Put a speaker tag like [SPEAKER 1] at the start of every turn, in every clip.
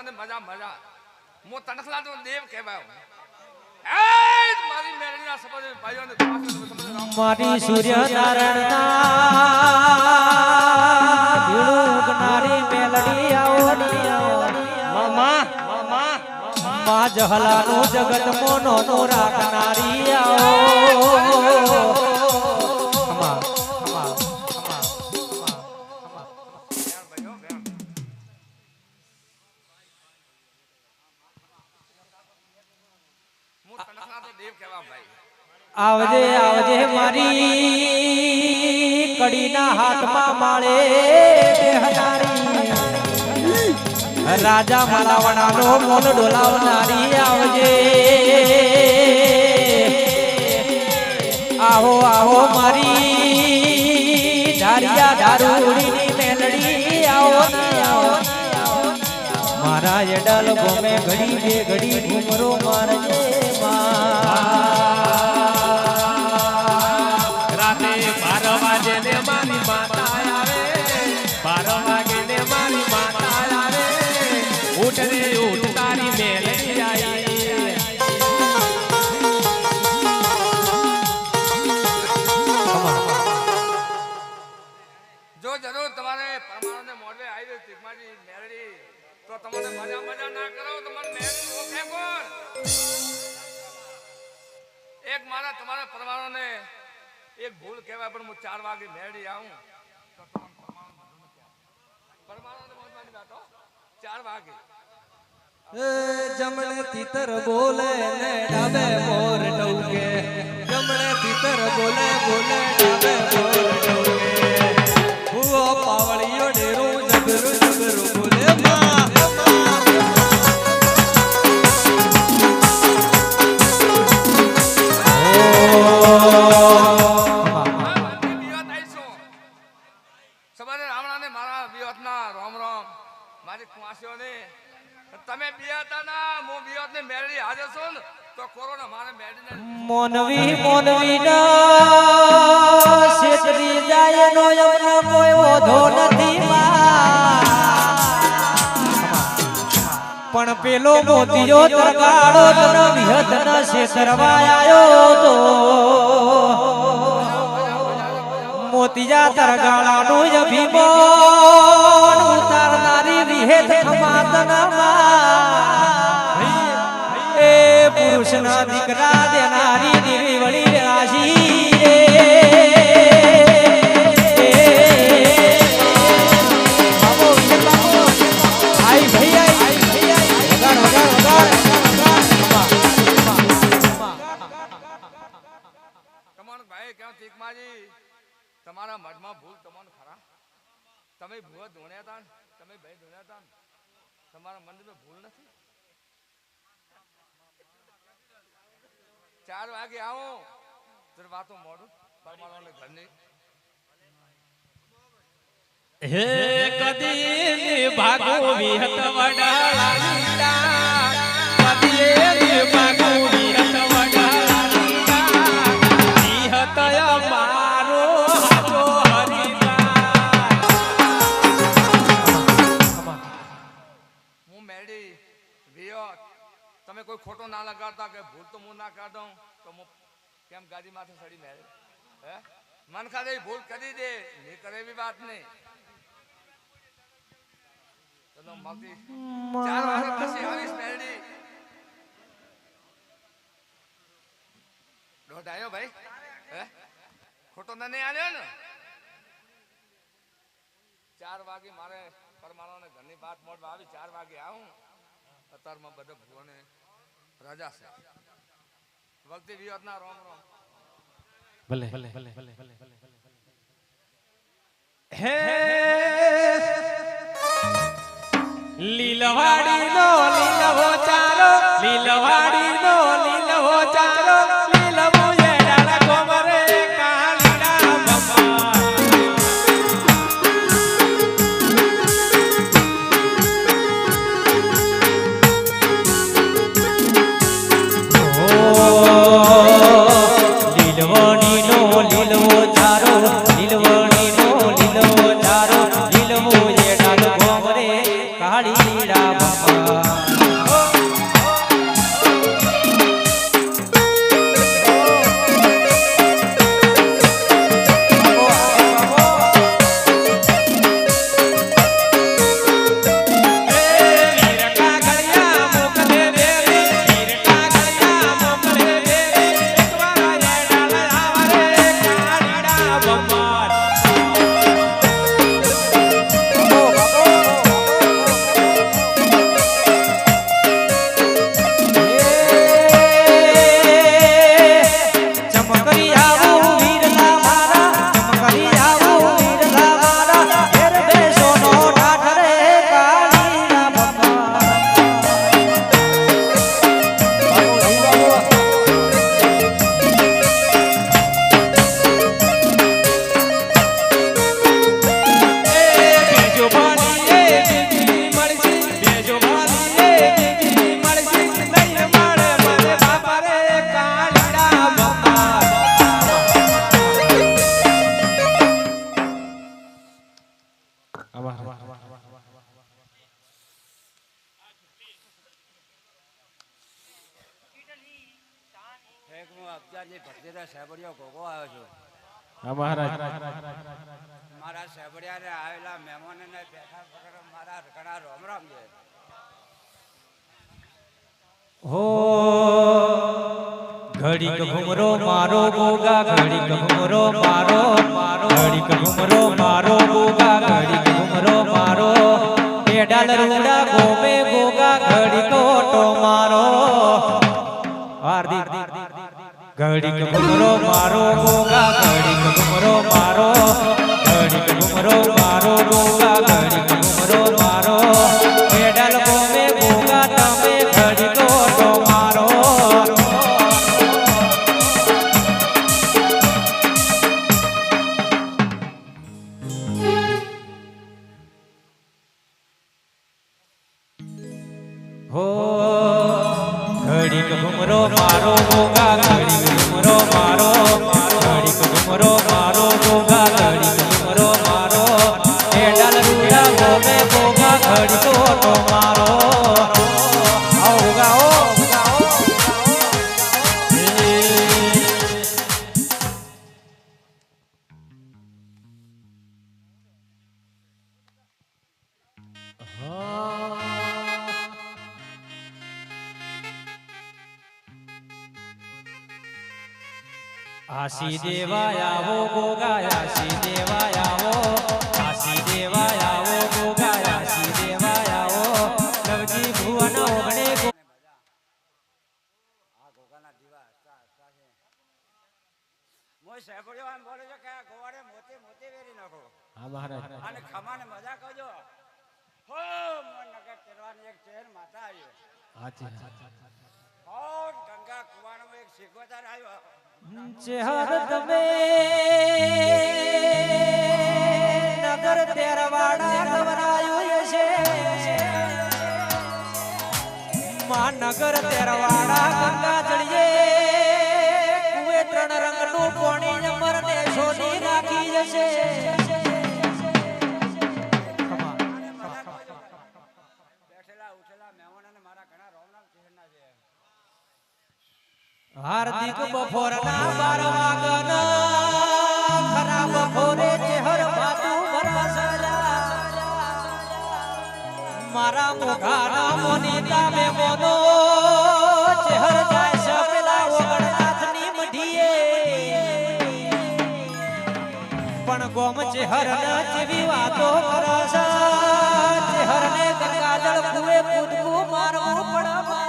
[SPEAKER 1] તમને મજા મજા મો તણખલા તો દેવ કહેવાયો એ મારી મેળીના સપોઝ ભાઈઓને
[SPEAKER 2] મારી સૂર્ય નારાયણના ભીડું ગનારી મેલડી આવડી મામા મામા મા જહલાનું જગત મોનો નો રાખનારી આવો આવજે આવજે મારી કડીના હાથમાં માળે બેહનારી રાજા મલાવણાનો મોન ડોલાવનારી આવજે આવો આવો મારી ધારિયા ધારુડીની મેલડી આવો મારા એડલ ગોમે ઘડી બે ઘડી ઘુમરો મારજે
[SPEAKER 3] મારી માતા આવે 12 વાગે ને મારી માતા આવે ઉઠ રે ઉઠ તારી મેલડી આવી
[SPEAKER 1] જો જરૂર તમારે પરમાણુને મોડવે આવી તિકમાજી મેલડી તો તમને મજા મજા ના કરો તમારે મેલડી ઓખે કોણ એક મારા તમારા પરમાણુને એક ભૂલ કહેવાય પણ હું 4 વાગે મેળડી આવું તો પરમાણુને મોડવાની વાતો 4 વાગે
[SPEAKER 2] જમણે તીતર બોલે ને ડાબે મોર ટૌકે જમણે તીતર બોલે બોલે ડાબે મોર ટૌકે ભૂવો પાવળિયો ડેરો જબરો જબરો બોલે માં
[SPEAKER 1] તમે બિયાતા ના મો બિયાત ને મેળડી હાજર છો ને તો કોરોના મારે મેળડીને
[SPEAKER 2] મોનવી મોનવી ના શેતરી જાય નો યમનો કોઈ ઓધો નથી પણ પેલો મોતિયો તરગાડો તન વિહત ન શેતરવા આયો તો મોતિયા તરગાળાનો અભિમાન ઉતારનારી વિહેત એ પુરુષના દીકરા દેનારી દેવી વળી રાશી
[SPEAKER 1] તમારા મઢમાં ભૂલ તમને ખરા તમે ભૂવા ધોણ્યા હતા તમે ભાઈ ધોણ્યા હતા તમારા મંદિરમાં ભૂલ નથી 4 વાગે આવો તો વાતો મોડું પરમાણુને ઘરની
[SPEAKER 3] હે કદી ભાગો વિહત વડાળા કદી ભાગો વિહત
[SPEAKER 1] તમે કોઈ ખોટો ના લગાડતા કે ભૂલ તો હું ના કાઢું તો હું કેમ ગાડી માથે સડી મેળે હે મન ખાતે ભૂલ કરી દે નહીં કરે એવી વાત નહીં ચલો મળતી 4 વાગે પછી આવીશ મેળડી દોઢ આવ્યો ભાઈ હે ખોટો નહીં આવ્યો ને 4 વાગે મારે પરમાણુને ઘરની વાત મોડવા આવી 4 વાગે આવું અત્યારમાં બધા ભુવને રાજા છે વખતે વિવાદના રોમ રોમ
[SPEAKER 2] ભલે ભલે ભલે ભલે ભલે
[SPEAKER 3] હે લીલવાડી નો લીલવો ચારો લીલવાડી નો લીલવો ચારો લીલવો એડાળા ગોમરે કાળીડા બપા
[SPEAKER 2] લીલવણી નો લીલવો ચારો લીલવણી નો લીલવો ચારો લીલવો એડાળો ગોમરે કાળીડા બપા
[SPEAKER 4] એક હું અબજાજી ભત્રીજા સેબડિયો ગોગો આવ્યો છું.
[SPEAKER 3] હા મહારાજ
[SPEAKER 4] મારા સેબડિયાને આવેલા મહેમાનોને બેઠા વગર મારા ઘણા રોમ રામ છે.
[SPEAKER 2] હો ઘડીક ઘુમરો મારો ગોગા ઘડીક ઘુમરો મારો ઘડીક ઘુમરો મારો ગોગા ઘડીક ઘુમરો મારો પેડાલ રૂડા ગોમે ગોગા ઘડીક ઓટો મારો હાર્દિક ઘડીક ઘુમરો મારો ગોગા ઘડીક ઘુમરો મારો ઘડીક ઘુમરો મારો ગોગા ઘડીક ઘુમરો મારો પેડાલ ગોમે ગોગા તમે ઘડીક ઓટો મારો હો ઘડીક ઘુમરો મારો ગોગા ઘડીક ઘુમરો મારો ઘડીક ઘુમરો મારો ગોગા ઘડીક ઘુમરો મારો પેડાલ રૂડા ગોમે ગોગા ઘડીક ઓટો મારો આવો ગાઓ આશી દેવાય આવો ગોગા આશી દેવાય આવો આશી દેવાય આવો ગોગા આશી દેવાય આવો લવજી ભુવન ઓગણે
[SPEAKER 4] આ ગોગાના દીવા હસતા હસતા છે. હું સેબડિયો એમ બોલે છે કે આ ગોવાડે મોતી મોતી વેરી નાખો
[SPEAKER 3] હા મહારાજ
[SPEAKER 4] અને ખમાને મજા કરજો. હો મોન નગર તેરવાની એક ચેર માતા આવ્યો.
[SPEAKER 3] હાચી
[SPEAKER 4] હો ગંગા કુવાણમાં એક શીખવતાર આવ્યો.
[SPEAKER 2] ચેહર તમે નગર તેરવાડા ગવરાયો છે માં નગર તેરવાડા ગંગા જળીએ કુએ ત્રણ રંગનું પાણી નમર ને સોની રાખી જશે
[SPEAKER 4] બેઠેલા ઉઠેલા મહેમાનોને મારા ઘણા રોમ રામ ચહેરના છે.
[SPEAKER 2] હાર્દિક બપોરના 12 વાગના ખરાબ બપોરે ચહેર માતું ભરસરા મારા મોઘાના મોનીતા મે મોનો ચહેર જાય છે પેલા ઓગણનાથની મઢીએ પણ ગોમ ચહેર ન જેવી વાતો કરસ ચહેરને ગંગાજળ કુએ કૂદકું મારવું પડવા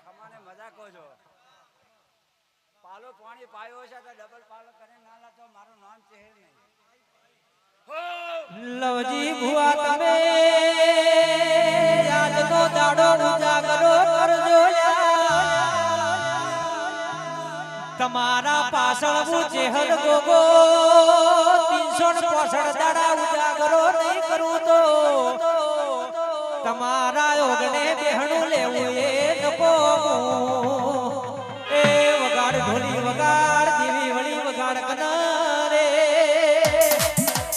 [SPEAKER 4] ખમાને મજા કહો છો. પાલો પાણી પાયો છે તો ડબલ પાલો કરીને ના લાતો મારું નામ ચહેર નહીં.
[SPEAKER 2] લવજી ભુવા તમે આજનો દાડો ઉજાગરો કરજો તમારા પાછળ હું ચેહર ગોગો 365 દાડા ઉજાગરો નહીં કરું તો તમારા ઓગણે બેહણું લેવું એ નકો એ વગાડ ઢોલી વગાડ દેવી વળી વગાડ કનારે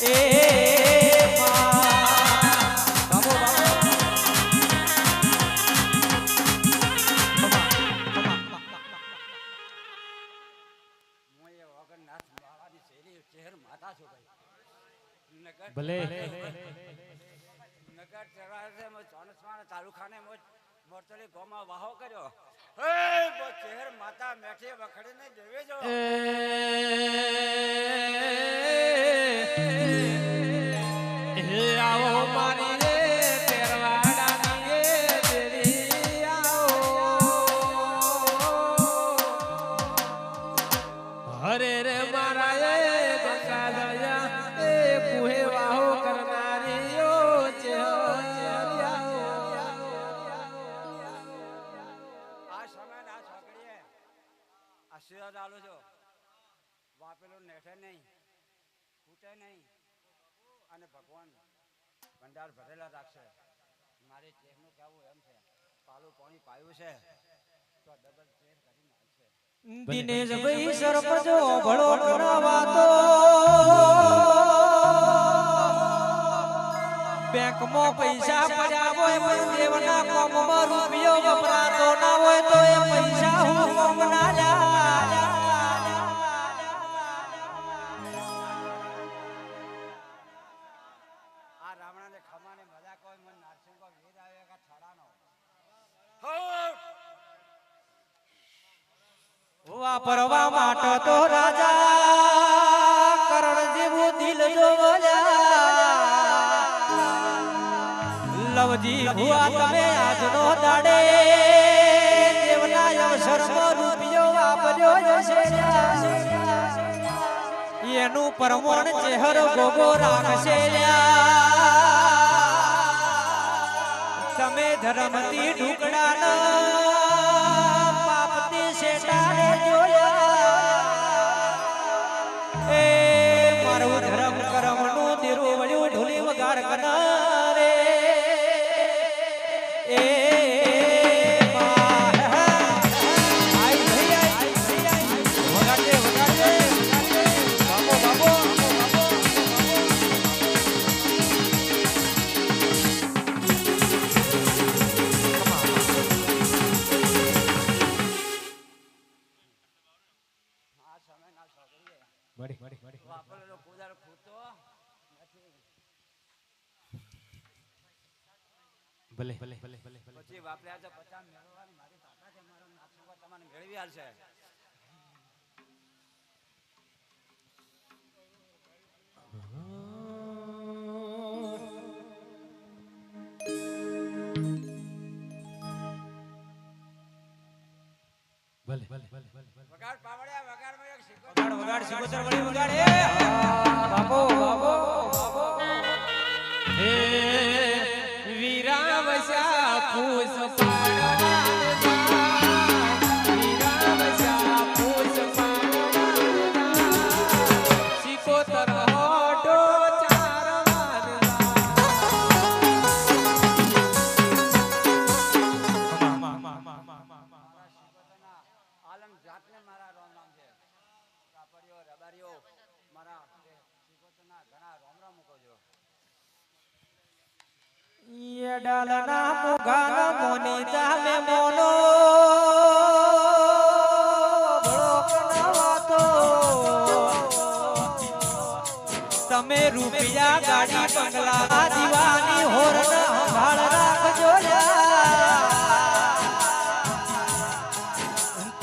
[SPEAKER 2] એ બાબો
[SPEAKER 4] હું એ વગરનાથ બાવાની શેરી ચહેર માતા છું ભાઈ. નગર
[SPEAKER 3] ભલે
[SPEAKER 4] નગર ચરાસે મો ચોનસવાના તાલુકાને મો મોરતલી ગોમાં વાહો કર્યો. હે બો ચહેર માતા મેઠી વખડીને દેવે જો.
[SPEAKER 3] આવો મારી રે તેરવાડાની રે દેવી આવો હરે રે મારા એ ગંગા દયા એ કુહે વાહો કરનારી ઓ
[SPEAKER 4] આ સમય આ છોકરીએ આશીર્વાદ આલો છો. વાપેલું નેઠે નહીં ફૂટે નહીં અને ભગવાન ભંડાર ભરેલા રાખશે. મારે ચેરનું કહેવું એમ છે પાલું પાણી પાયું છે તો ડબલ ચેર કરી નાખશે.
[SPEAKER 2] દિનેશભાઈ સરપંચો ભળો કરાવા તો બેંકમાં પૈસા પડ્યા હોય પણ દેવના કોમમાં રૂપિયો વપરાતો ના હોય તો એ પૈસા હું કોમ ના લ્યા.
[SPEAKER 4] આ રાવણાને ખમાને મજા કોઈ મન નારસિંહો વેદ આવે કે છડાનો
[SPEAKER 2] વાપરવા માટે તો રાજા કરણ જેવું દિલ જોવલ્યા. લવજી ભુવા તમે આજનો દાડે દેવના અવસરમાં રૂપિયો વાપર્યો છે. એનું પરમણ ચહેર ગોગો રાખશે તમે ધરમતી ઢુકડાના પાપતી શેટાને જોયા. એ મારું ધર્મ કરમનું દેરું વળ્યું ઢોલી વગાડ કનારે. એ વગાડજે વગાડજે બાબો બાબો.
[SPEAKER 4] આ સમય ના છોકરીએ
[SPEAKER 3] મળી
[SPEAKER 4] વાપરેલો કુદાર ખૂટતો નથી.
[SPEAKER 3] ભલે
[SPEAKER 4] પછી વાપર્યા છે 50 મેળવવાની મારી તાકાત છે. મારો નારસિંહો તમને મેળવી આલશે. વગાડ પાવડિયા વગાડમાં એક સિક્કો
[SPEAKER 2] વગાડ વગાડ સિકોતર વળી વગાડ. એ બાબો બાબો બાબો.
[SPEAKER 3] હે વીરા વસા પૂસ પાડવા વીરા વસા પૂસ પાડવા સિકોતર હોટો
[SPEAKER 4] આલમ જાતને મારા રોમ રામ છે. કાપડિયો રબારીઓ મારા સિકોતરના ઘણા રોમ રામ મૂકો છો.
[SPEAKER 2] ये डालना मुगाना मोनी जामे मोनो बड़ो कनवा तो તમે રૂપિયા ગાડી બંગલા દીવાની હોરના સંભાળ રાખજો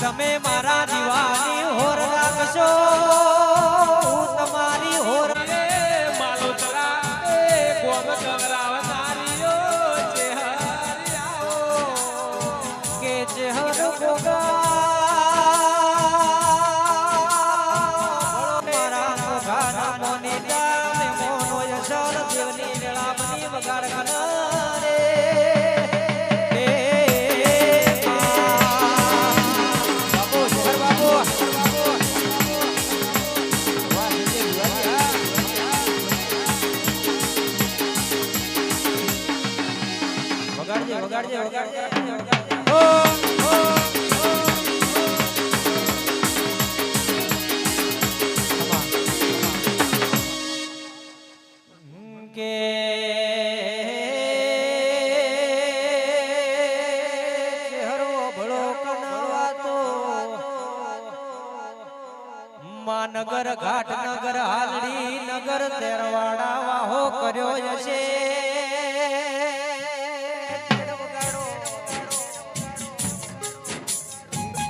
[SPEAKER 2] તમે મારા દીવાની હોર રાખશો હું તમારી હોર
[SPEAKER 3] માલોતરા એ ગોમ ગવરાવનારીઓ ચેહરિયાઓ
[SPEAKER 2] કે ચહેર ગોગા મારા મોઘાના મોની દામે મોનો યશલ દેવની વેળામની વગાડ કનારે. બાબો જહર બાબો વગાડજે વગાડજે વગાડજે ઓ ઓ કે હરો ભળો કનવા તો માનગર ઘાટ નગર હાલડી નગર તેરવાડા વાહો કર્યો હશે.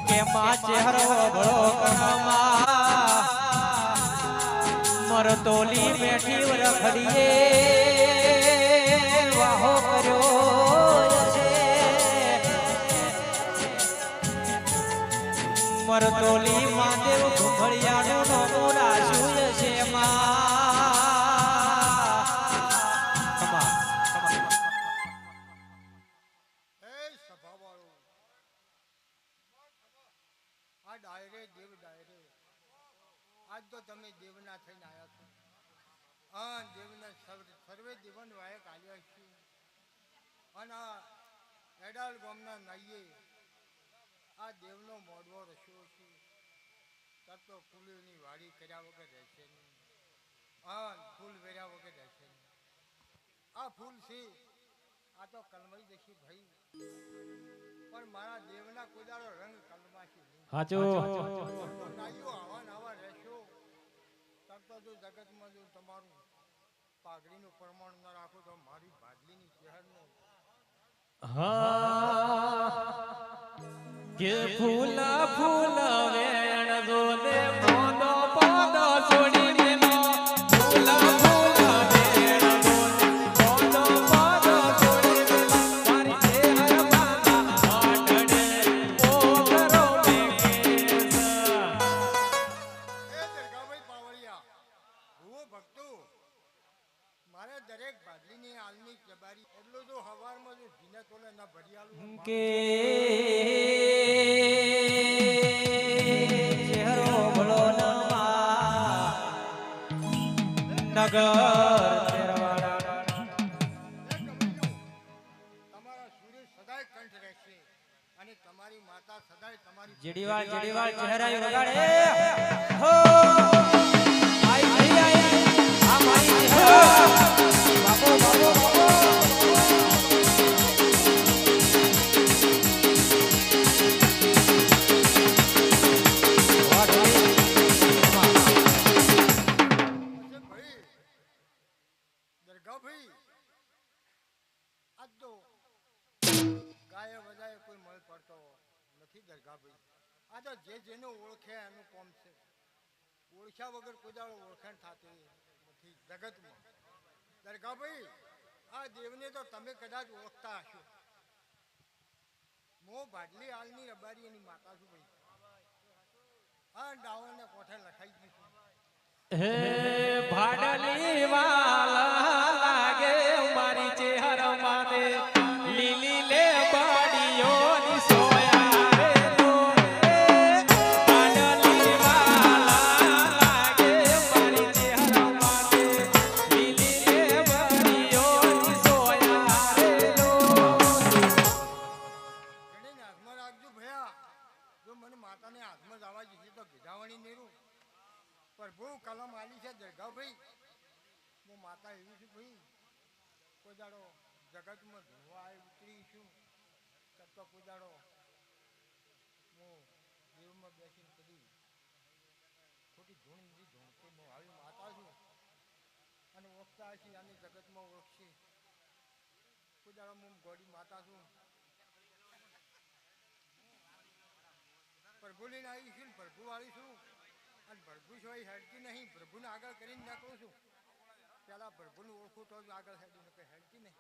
[SPEAKER 2] કે માં ચહેરો ભળો કનવા મરતોલી બેઠી રખડીએ વાહો કર્યો છે. મરતોલી મહાદેવ ઘુંઘળિયાનું નોમું રાખ્યું છે.
[SPEAKER 5] આ ડાયરે દેવ ડાયરે આજ તો તમે દેવના થઈને આવ્યા છો. હા દેવના સર્વે દેવન વાયક આવ્યા છીએ. અને આ એડાલ ગામના નાઈએ આ દેવનો મોડવો રસ્યો છે. તબ તો ફૂલની વાડી કર્યા વગર રહેશે નહીં. હા ફૂલ વેર્યા વગર રહેશે નહીં. આ ફૂલ છે આ તો કલમાઈ જશે ભાઈ, પણ મારા દેવના કુદારો રંગ કલમાશી નહીં.
[SPEAKER 3] હાચો
[SPEAKER 5] તો નાઈઓ આવા ને આવા રહેશો તરત જો જગતમાં જો તમારું પાઘડીનું પ્રમાણ ન રાખો તો મારી ભાડલીની ચહેરનો
[SPEAKER 3] કે ફૂલા ફૂલ વેણ જોને પોદો પોદો છોડી દેનો ફૂલા ફૂલ વેણ જોને પોદો પોદો છોડી દેનો મારી ચહેરા બાના આટડે ઓગરો મે કેસ.
[SPEAKER 5] એ દરગાભાઈ પાવળિયા ભૂવો ભક્તો મારે દરેક ભાડલીની આલમી જબારી એટલું જો હવારમાં જો ઘીને તોલે ના ભરી આલું
[SPEAKER 2] કે ચહેરો ભલો નવા નગર તેરવાડા
[SPEAKER 5] તમારા સૂર્ય સદાય કંઠ રહેશે અને તમારી માતા સદાય તમારી
[SPEAKER 2] જેડીવાળ ચહેરા વગાડે હો આઈ આઈ આઈ આ મારી ચહેરા બાપો બાપો બાપો
[SPEAKER 5] દરગાભાઈ આજ તો ગાય બજાય કોઈ મળ પડતો નથી દરગાભાઈ. આ તો જે જેનો ઓળખે એનું કોમ છે. ઓળખ્યા વગર કોઈ દાડો ઓળખાણ થતી નથી જગતમાં. દરગાભાઈ આ દેવને તો તમે કદાચ ઓળખતા હશો. મો ભાડલી હાલની રબારી એની માતા છું ભાઈ. આ ડાવોને કોઠે લખાઈ દીધું.
[SPEAKER 3] હે ભાડલી વાલા લાગે મારી ચહેરા માને લીલી લે બાડીઓ ની સોયા રે લો ભાડલી વાલા લાગે મારી ચહેરા માને લીલી લે બાડીઓ ની સોયા રે લો.
[SPEAKER 5] ગણીને હાથમાં રાખજો ભયા. જો મને માતાને હાથમાં જવા જશે તો ગીધાવાણી નેરું પ્રભુ કલમ આલી છે દરગાભાઈ. હું માતા એવી છું ભાઈ કોઈ દાડો જગતમાં ધોવા આવી ઉતરી છું તો કોઈ દાડો હું દેવમાં બેસીને કદી ખોટી ધૂણ નથી ધૂણતો. હું આવી માતા છું અને ઓળખતા હશે આની જગતમાં ઓળખશે. કોઈ દાડો હું ગોડી માતા છું. પ્રભુ લઈને આવી છું ને પ્રભુ વાળી છું અને પ્રભુ સિવાય હેડતી નહીં. પ્રભુને આગળ કરીને નાખું છું. પેલા પ્રભુને ઓળખું તો જ આગળ હેડી કે હેડતી નહીં.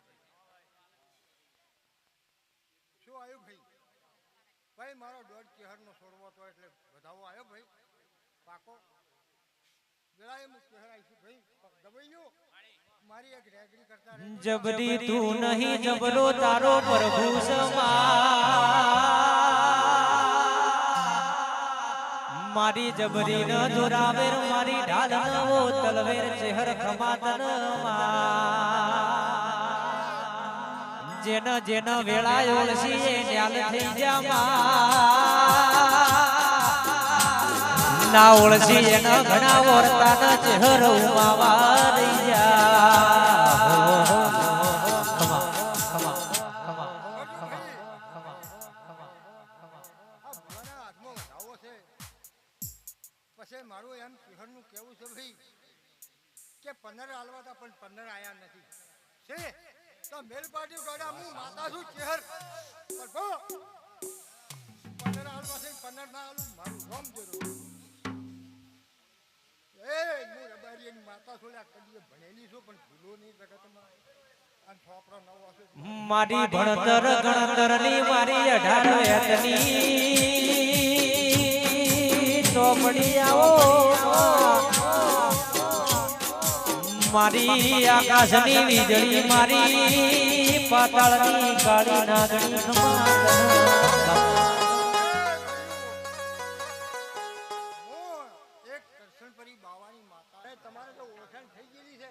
[SPEAKER 5] શું આવ્યું ભાઈ? ભાઈ મારો દોઢ ચહેરનો છોડવો તો એટલે વધાવો આવ્યો ભાઈ. પાકો જરા એમ ચહેર આવીશું ભાઈ. દબાઈ ગયો મારી એક રેગડી કરતા
[SPEAKER 2] જબરી તું નહીં જબરો તારો પ્રભુ સમા મારી જબરી ન જોરાવેર મારી ઢાલ નવો તલવેર ચહેર ખમાતન જેન જેન વેળા ઓળસી એ ન્યાલ થઈ જામાં ના ઓળસી એન ઘણા વર્તા ન ચહેર ઉમાવા રહી જા.
[SPEAKER 5] પછી મારું એમ ચહેરનું કેવું છે ભાઈ કે પંદર હાલવા હતા પણ પંદર આયા નથી છે તો મેલ પાટી ગોડા હું માતા છું ચહેર પંદર હાલવા છે પંદર ના હાલું મારું રોમ જરૂર એ હું રબારીની માતા છું કદી ભણેલી છું પણ ભૂલો નહીં જગતમાં અને છોકરો નવો છે
[SPEAKER 2] મારી ભણતર ગણતર ની મારી 18 વેતની ચોપડી આવો મારી આકાશની વીજળી મારી પાતાળની કાળી નાગણી
[SPEAKER 5] એક કરશનપરી બાવાની માતા તમારે તો ઓળખાણ થઈ ગયેલી છે.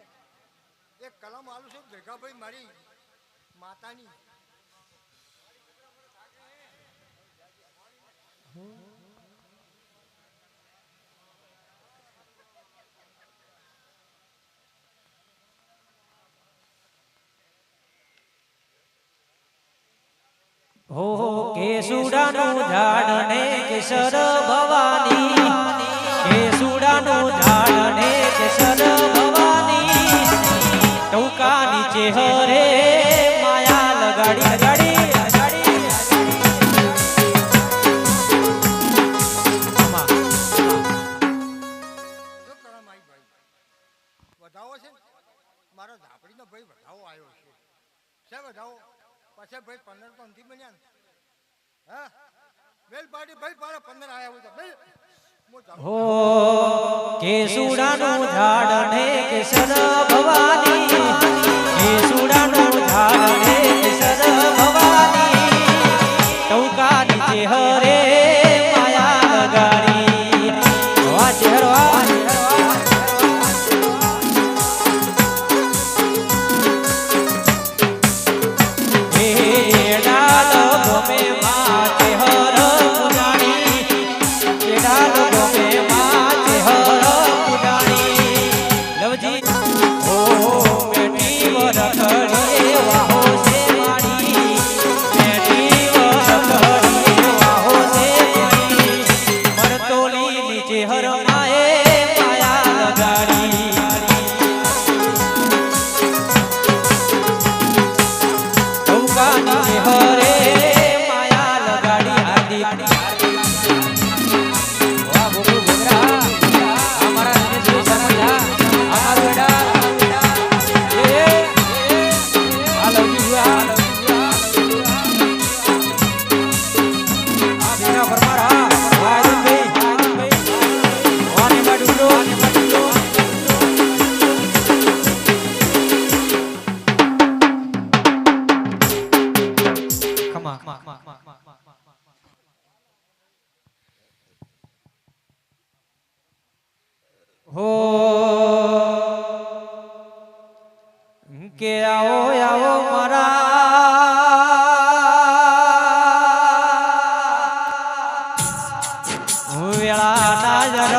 [SPEAKER 5] એક કલમ આલું છું દરગાભાઈ મારી માતાની.
[SPEAKER 6] હો કેસુડાનું ઝાડ ને કેસર ભવાની કેસુડાનું ઝાડ ને કેસર ભવાની ટૌકા નીચે હરે માયા લગાડી લગાડી
[SPEAKER 5] શું કરવા મારી ભાઈ વધાવો છે ને? મારો ધાપડીનો ભાઈ વધાવો આવ્યો છે વધાવો પછી ભાઈ 15 તો નથી બન્યા ને હા બેલ પાડી ભાઈ મારા 15 આવ્યા હોય તો બેલ
[SPEAKER 6] હો કેસુડાનું ઝાડ ને કેસર ભવાની કેસુડાનું ઝાડ ને કેસર ભવાની ટૌકા નીચે હરે માયા લગાડી હવા ચહેરવા હો કે આવો આવો મારા વેળા નાજર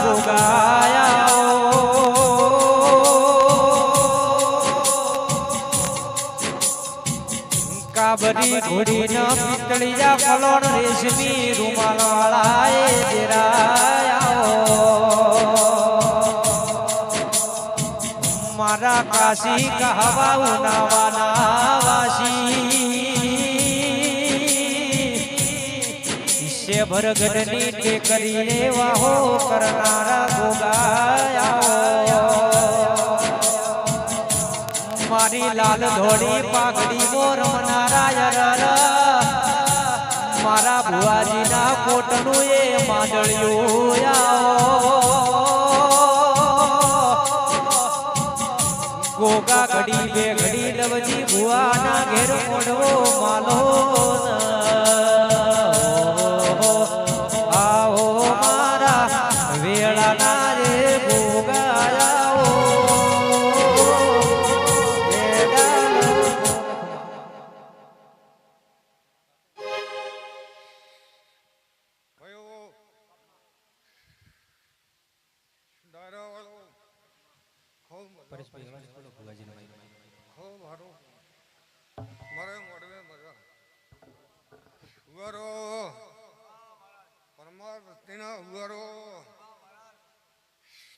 [SPEAKER 6] ગોગાયા કાબરી ઘોડી ન પિતળિયા ફલોણ રેશમી રૂમાલ વાળાએ દેરાયા મારા કાશી કહાવા ઉનાવાના વાસી ભરગઢની ટેકરીને વાહો કરનારા ગોગાયા મારી લાલ ધોળી પાઘડી મોર રમનારા મારા ભુવાજીના કોટનું એ માંડળિયું ગોગા ઘડી બે ઘડી લવજી ભુવાના ઘેર મોડવો માલો આવો મારા વેળાના રે ગોગાયા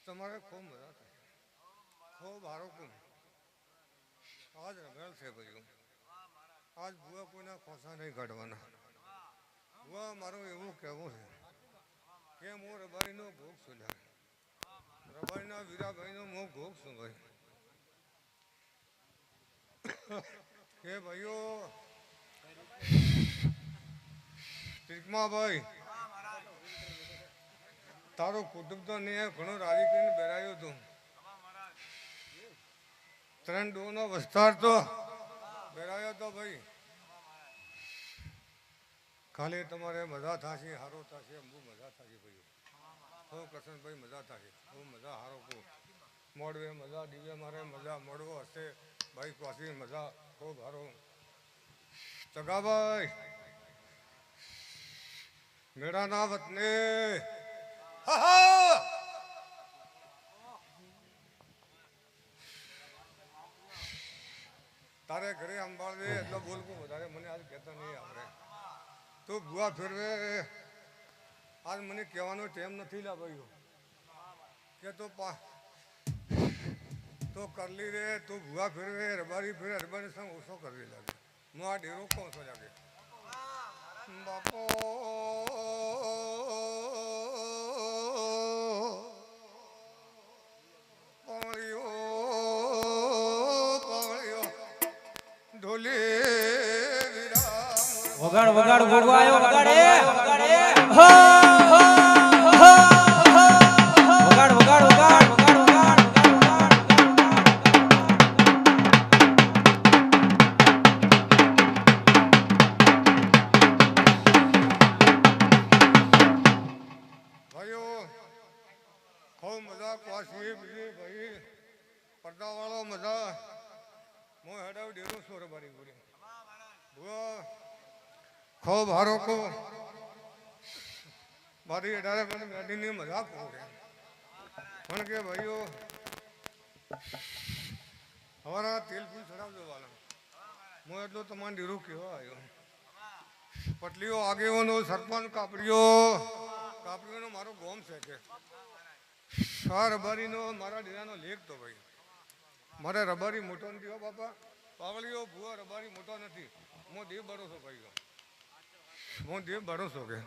[SPEAKER 5] તમારે ખૂબ મજા થાય ખૂબ સારું કું આજ રગડ છે ભાઈ આજ ભૂવા કોઈના ખોસા નહીં કાઢવાના ભૂવા મારું એવું કહેવું છે કે હું રબારીનો ભોગ છું રબારીના વીરાભાઈનો હું ભોગ છું ભાઈ કે ભાઈઓ ભાઈ તારો કુટુંબ તો નહીં ઘણો રાજી કરીને બેરાયો તું 3 ડોનો વિસ્તાર તો બેરાયો તો ભાઈ ખાલી તમારે મજા થશે હારો થશે બહુ મજા થશે ભાઈ હો કરશનભાઈ મજા થશે બહુ મજા હારો કહું મોડવે મજા દિવ્ય મારે મજા મોડવો હશે ભાઈ પાછી મજા ખૂબ હારો ચગાભાઈ મેળાના વતને તારે ઘરે સંભાળવે એટલો બોલવું વધારે મને આજ કહેતા નહીં આવડે. તો ભૂવા ફેરવે આજ મને કહેવાનો ટાઈમ નથી લા ભાઈઓ કે તો કરલી રે તું ભૂવા ફેરવે રબારી ફેરવે રબારી સંગ ઓછો કરવી લાગે. હું આ ડેરો કોણ છો લાગે બાપો
[SPEAKER 6] વગાડ વગાડ ગોગો આયો વગાડે વગાડ વગાડ વગાડ
[SPEAKER 5] ભાઈઓ ખૂબ મજા પાછી બીજી ભાઈ પડદાવાળો મજા હું હેડાવ ડેરો સોર બારી બોલી ખૂબ હારો કો મારી અઢારે મને ગાડીની મજાક પડે પણ કે ભાઈઓ હવાના તેલ ફૂલ ચડાવજો વાલા હું એટલો તમારે ડેરો કેવા આવ્યો પટલીઓ આગેવાનો સરપંચ કાપડીઓનો મારો ગોમ છે કે આ રબારીનો મારા ડેરાનો લેખ તો ભાઈ મારે રબારી મોટો નથી હો બાપા પાવળીઓ ભૂવા રબારી મોટો નથી હું દેવ બરો છો ભાઈ હું દેવ બરો છો કે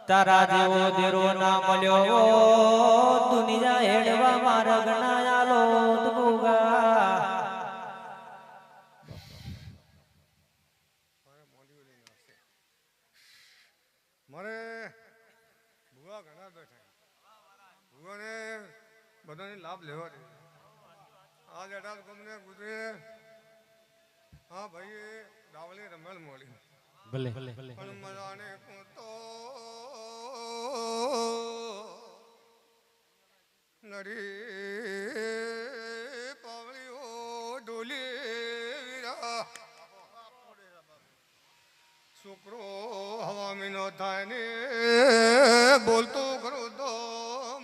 [SPEAKER 6] તારા જેવો દેરો ના મળ્યો દુનિયા હેડવા મારા ગણા આલો ગોગા
[SPEAKER 5] મારે ભૂવા ઘણા બેઠા ભૂવાને બધાને લાભ લેવા દે આ જટાલ ગમને ગુજરે હા ભાઈ દાવલી રમેલ મોડી
[SPEAKER 3] ભલે ભલે
[SPEAKER 5] પણ મજાને તો નડી પાવળીઓ ડોલી વીરા છોકરો હવામીનો થાય ને બોલતો ખરો તો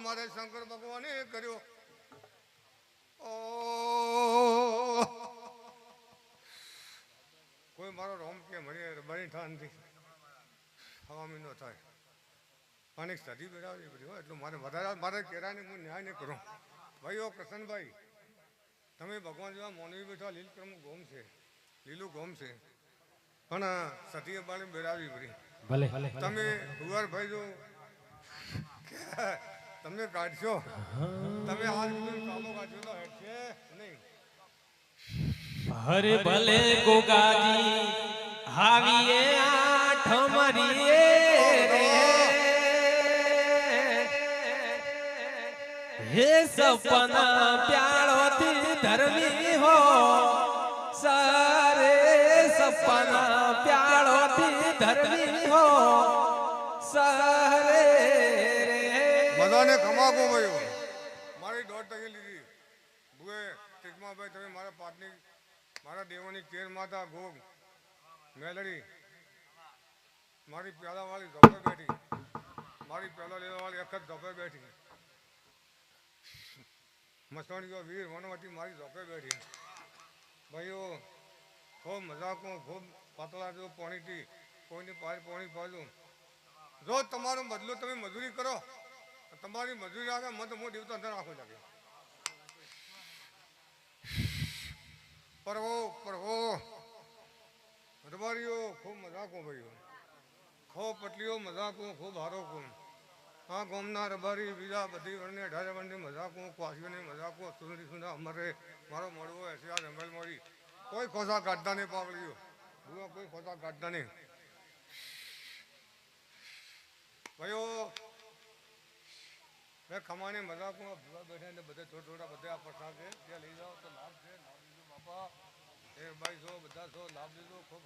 [SPEAKER 5] મારે શંકર ભગવાને કર્યો કોઈ મારો રોમ કે મને રબારી ઠાનથી હવામીનો થાય પણ એક સદી બેરાવી પડી હોય એટલું મારે કેરાને હું ન્યાય નહીં કરું ભાઈઓ કૃષ્ણભાઈ તમે ભગવાન જેવા મોનવી બેઠા લીલક્રમ ગોમ છે લીલું ગોમ છે પણ સતી બાળી બેરાવી પડી
[SPEAKER 3] ભલે ભલે
[SPEAKER 5] તમે ભુવારભાઈ જો તમે કાઢશો તમે આજ કામો કાઢશો તો હેઠશે નહીં
[SPEAKER 3] હરે ભલે ગોગાજી હાવીએ આઠમરીએ હે સપના પ્યાળોથી ધરવી હો સારે સપના પ્યાળોથી ધરવી હો સારે
[SPEAKER 5] બધાને ખમાકો ભાઈઓ મારી દોઢ ટકે લીધી ભુએ ટીકમાભાઈ તમે મારા પાટની મારા દેવોની કેર માતા ગોગ મેલડી મારી પ્યાલાવાળી ધોપે બેઠી મારી પ્યાલા લેવાવાળી એક જ ધોપે બેઠી મસવાણીઓ વીર વનવટી મારી ધોપે બેઠી ભાઈઓ ખૂબ મજાકો ખૂબ પાતળા જો પાણીથી કોઈની પાણી પાડું જો તમારો બદલો તમે મજૂરી કરો તમારી મજૂરી આવે મત હું દેવતા અંદર આખો લાગે પરવો રબારીઓ ખૂબ મજાકો ભાઈઓ ખૂબ પટલીઓ મજાકો ખૂબ હારો કોમ આ ગોમના રબારી બીજા બધી વર્ણને 18 વર્ણની મજાકો ક્વાસીઓની મજાકો સુંદરી સુંદર અમારે મારો મળવો હશે આ રંગલ મળી કોઈ ખોસા કાઢતા નહીં પાવડીઓ ભૂવા કોઈ ખોસા કાઢતા નહીં ભાઈઓ મેં ખમાને મજાકો ભૂવા બેઠા ને બધે થોડા બધા આ પ્રસાદ છે ત્યાં લઈ જાઓ તો લાભ છે લાભ લીધો બાપા એ ભાઈ છો બધા છો લાભ લીધો ખૂબ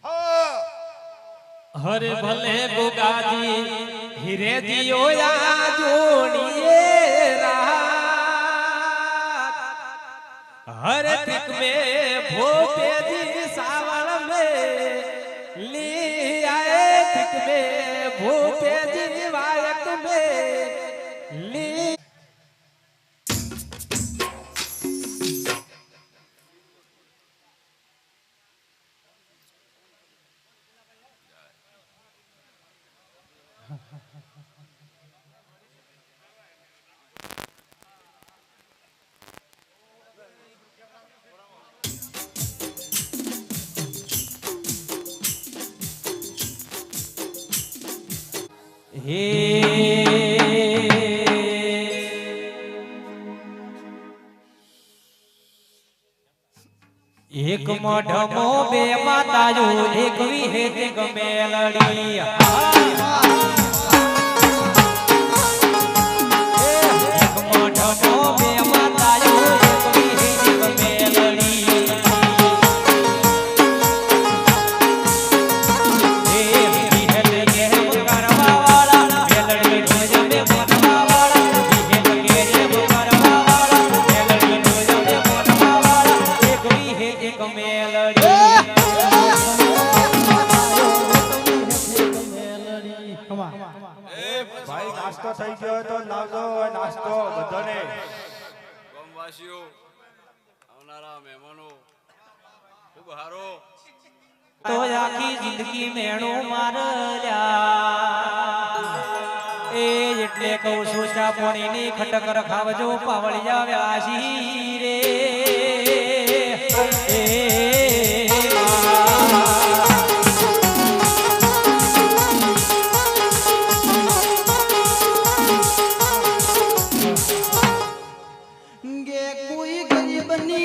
[SPEAKER 5] હા
[SPEAKER 3] હરે ભલે ગોગાજી હીરે દિયો યા જોડીએ રાત हर तिक में भोपे दी सावण में ली
[SPEAKER 6] હે એક મઢમો બે માતાઓ એક વિહેત ગમેલડી એક મઢમો બે માતાઓ એક વિહેત ગમેલડી એ વિહેત કેમ કરવા વાળા મેલડી રોજમે બનવા વાળા વિહેત કેમ કરવા વાળા મેલડી રોજમે બનવા વાળા એક વિહેત ગમેલડી
[SPEAKER 4] ભાઈ નાસ્તો થઈ ગયો તો લાવજો નાસ્તો બધાને
[SPEAKER 7] ગામવાસીઓ આવનારા મહેમાનો ખૂબ હારો
[SPEAKER 6] તો આખી જિંદગી મેણું મારલ્યા એ એટલે કહું છું ચા પાણીની ખટકર ખાવજો પાવળિયા વ્યાસી રે એ
[SPEAKER 8] गे कोई गरीबनी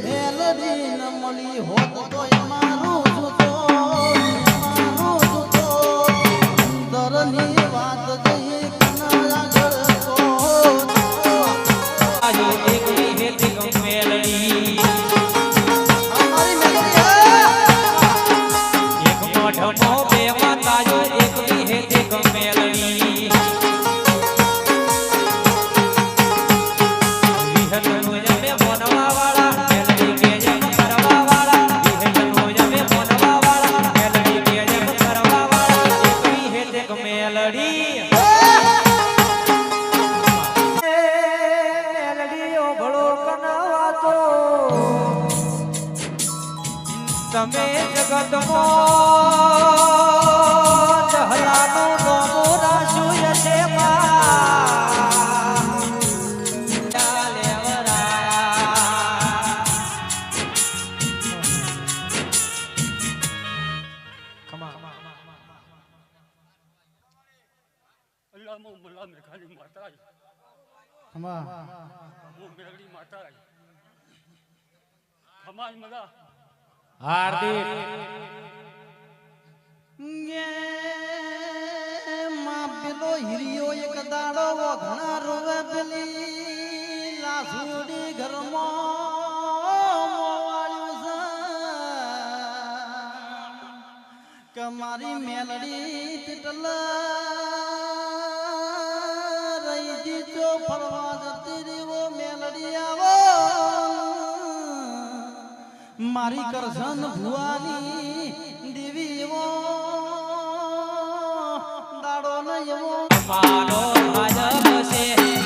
[SPEAKER 8] मेलडी न मળી હોત તો મારું સુતો દરની વાત જઈ કના આગળ
[SPEAKER 6] આજો એક વિહેત ગમેલડી
[SPEAKER 8] અમારી મેલડી
[SPEAKER 6] એક મઢમો બે માતાઓ એક વિહેત ગમેલડી વિહેત રોજમે બનવા વાળા મેલડી કેમ કરવા વાળા વિહેત રોજમે બનવા વાળા મેલડી કેમ કરવા વાળા એક વિહેત ગમેલડી મેલડીઓ ભળો કનાવા તો તમે જગતમાં જહલાનું નોમું રાખ્યું હશે
[SPEAKER 4] અલ્લાહ મો મલા મે ખાલી માતા મો મેલડી માતા ખમાજ મલા
[SPEAKER 3] હાર્દિક
[SPEAKER 8] गे માં પેલો હિરિયો એક દાડો ઘણા રોવે પેલી લાસુડી ઘરમાં મોવાળ્યું છે કે મારી મેલડી ટીટલ રહી જીજો ફરવા જતી રીવો મેલડી આવો મારી કરશન ભુવાની દેવીઓ દાડો ન એવો
[SPEAKER 6] મારો ભાજપ છે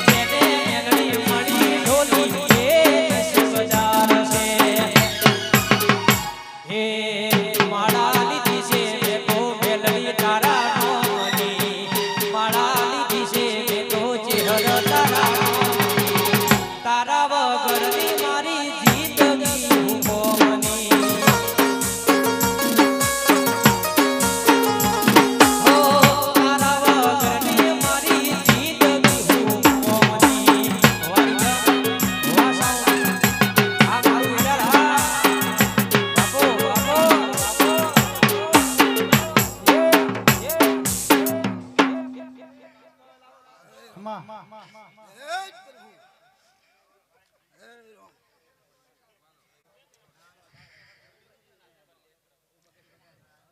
[SPEAKER 6] જેને મેલડી મળી ઢોલી એ નસીબ જાર છે હે માળા લીધી છે મેં તો મેલડી તારા નોમની માળા લીધી છે મેં તો ચેહર તારા નોમની તારા વગરની મારી જિંદગી ભૂમની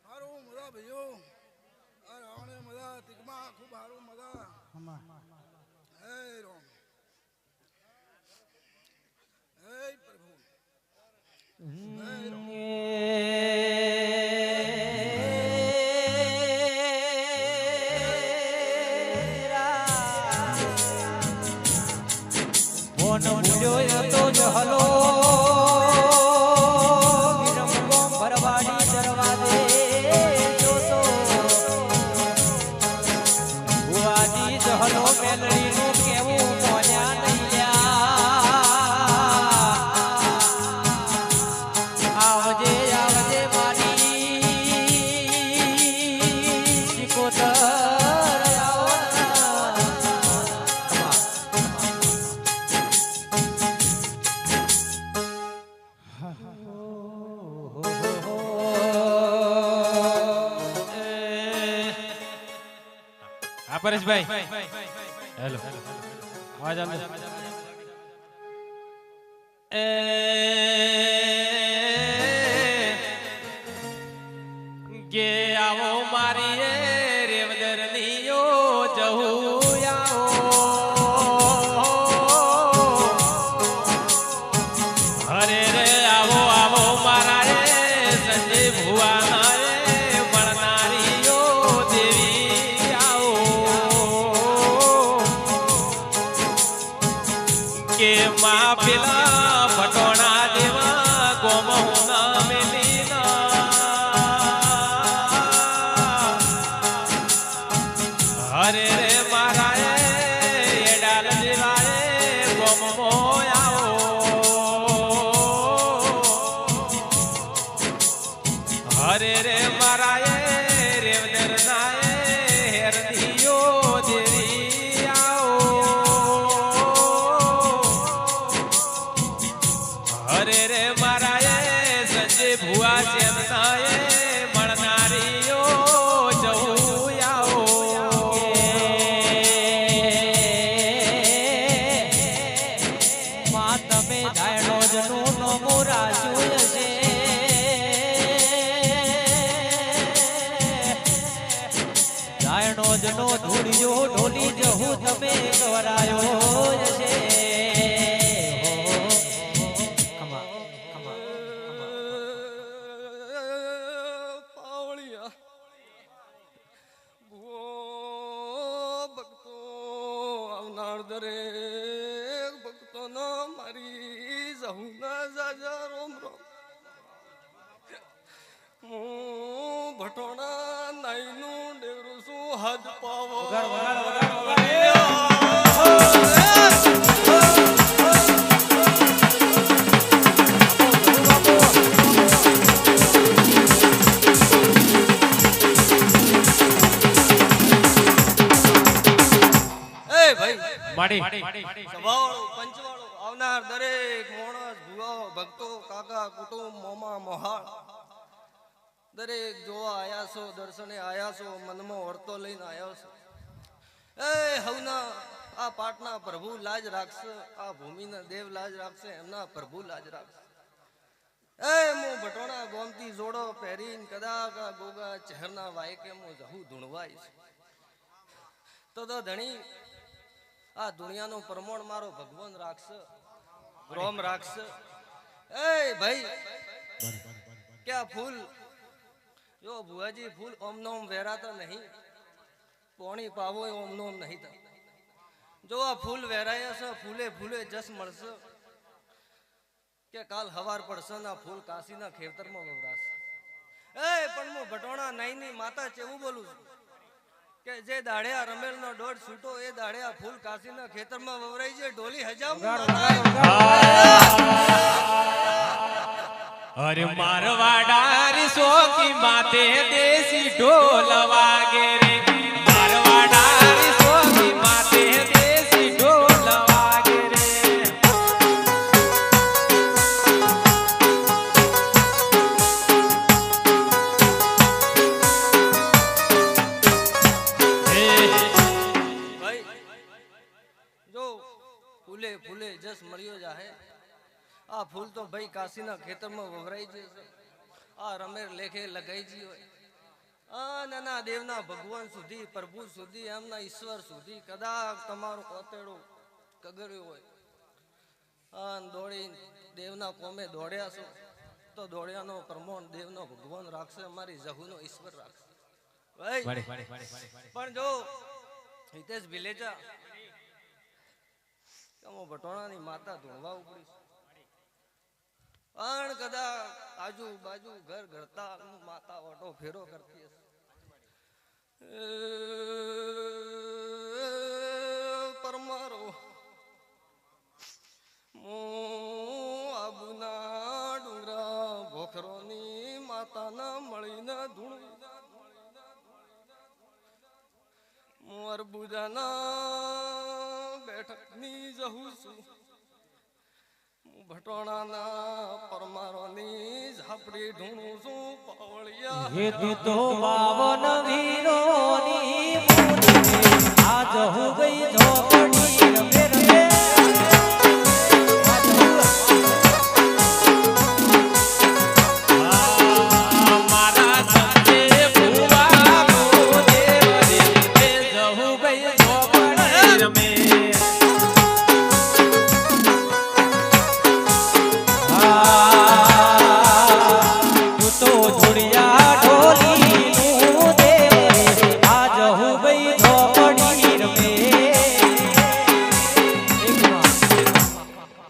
[SPEAKER 7] હારું મજા ભાઈઓ આ રાવણે મજા તીકમાં ખૂબ હારું મજા હે રામ હે પ્રભુ
[SPEAKER 6] હલો વિરમગો ભરવાડી દરવાજે જોતો ભુવાજી જહલો મેલડીનું કેવું મોન્યા નહીં આવજે આવજે
[SPEAKER 3] પરેશભાઈ હેલો આવાજ આવે કે આવો મારી રેવદર નીયો જહું આવો અરે રે આવો આવો મારા રે સંજય ભુવાના રે મળનારીઓ દેવી આવો કે માં પેલા ભટોણા દેવા ગોમહુના મેલીના હરે રે મારા એડાલ દેવાએ ગોમમો આવો હરે રે મારા રેવદર નાએ હેરદીઓ દેવી આવો હરે રે મારા સંજય ભુવા ચેતનાએ મળનારીઓ જવું આવો
[SPEAKER 6] માં તમે ધાયણો જનું નોમો રાખ્યું હશે ધાયણો જનો ધૂળિયો ઢોલી જહું તમે ગવરાયો હશે
[SPEAKER 2] પાવળિયા ભૂવો ભક્તો આવનાર દરેક ભક્તોનો મારી જહુના જાજા રોમ રોમ હું ભટોણા નાઈનું ડેરું છું હાથ પાવો
[SPEAKER 3] માડી
[SPEAKER 2] સભાવાળો પંચવાળો આવનાર દરેક માણસ ભુવાઓ ભક્તો કાકા કુટુંબ મોમા મોહાળ દરેક જોવા આયા છો દર્શને આયા છો મનમાં વર્તો લઈને આયા છો એ હવના આ પાટના પ્રભુ લાજ રાખશે આ ભૂમિના દેવ લાજ રાખશે એમના પ્રભુ લાજ રાખશે એ હું ભટોણા ગોમતી જોડો પહેરીને કદાચ આ ગોગા ચહેરના વાયકે હું જહું ધૂણવાઈશ તો ધણી આ દુનિયાનો પ્રમાણ મારો ભગવાન રાખશે રોમ રાખશે એ ભાઈ કે આ ફૂલ જો ભુવાજી ફૂલ ઓમ નોમ વેરાતા નહીં પોણી પાવો ઓમ નોમ નહીં થતા જો આ ફૂલ વેરાયા છે ફૂલે ફૂલે જસ મળશે કે કાલ હવાર પડશે ને આ ફૂલ કાશીના ખેતરમાં વવરાશે એ પણ હું ભટોણા નાઈની માતા ચેવું બોલું છું કે જે દાડ્યા રમેલ નો દોડ છૂટો એ દાડ્યા ફૂલ કાશીના ખેતરમાં વવરાઈ છે ઢોલી હજામ
[SPEAKER 3] અરે મારવાડા રી સોકી માતે દેશી ઢોલ વાગે રે મારવાડા રી સોકી માતે દેશી ઢોલ વાગે રે
[SPEAKER 2] ભાઈ જો ફૂલે ફૂલે જસ મળ્યો જાહે આ ફૂલ તો ભાઈ કાશીના ખેતરમાં વવરાઈ જશે આ રમેર લેખે લગાઈ જી હોય આ નાના દેવના ભગવાન સુધી પ્રભુ સુધી એમના ઈશ્વર સુધી કદાચ તમારું કોતેડું કગર્યું હોય આ દોડી દેવના કોમે દોડ્યા છો તો દોડ્યાનો પ્રમાણ દેવનો ભગવાન રાખશે અમારી જહુનો ઈશ્વર રાખશે ભાઈ પણ જો હિતેશ ભિલેજા ભટોણાની માતા ધોવા ઉપડી પણ કદાચ આજુબાજુ ઘર ઘરતા માતા ઓટો ફેરો કરતી હશે પરમારો આબુના ડુંગરા ભોખરોની માતાના મળીને ધૂણ અરબુજાના બેઠકની જહું છું ભટોણાના પરમારોની ઝાપડી ઢૂંઢું છું પાવળિયા
[SPEAKER 6] હે તું તો બાવન વીરોની આજ હું ગઈ ઝોપડી રમે રમે
[SPEAKER 3] મારા સંતે ભુવા દેવ રે જહુ ગઈ ઝોપડી રમે
[SPEAKER 6] તું તો જોડિયા ઢોલીનું દેવ રે આજ હું ગઈ ઝોપડી રમે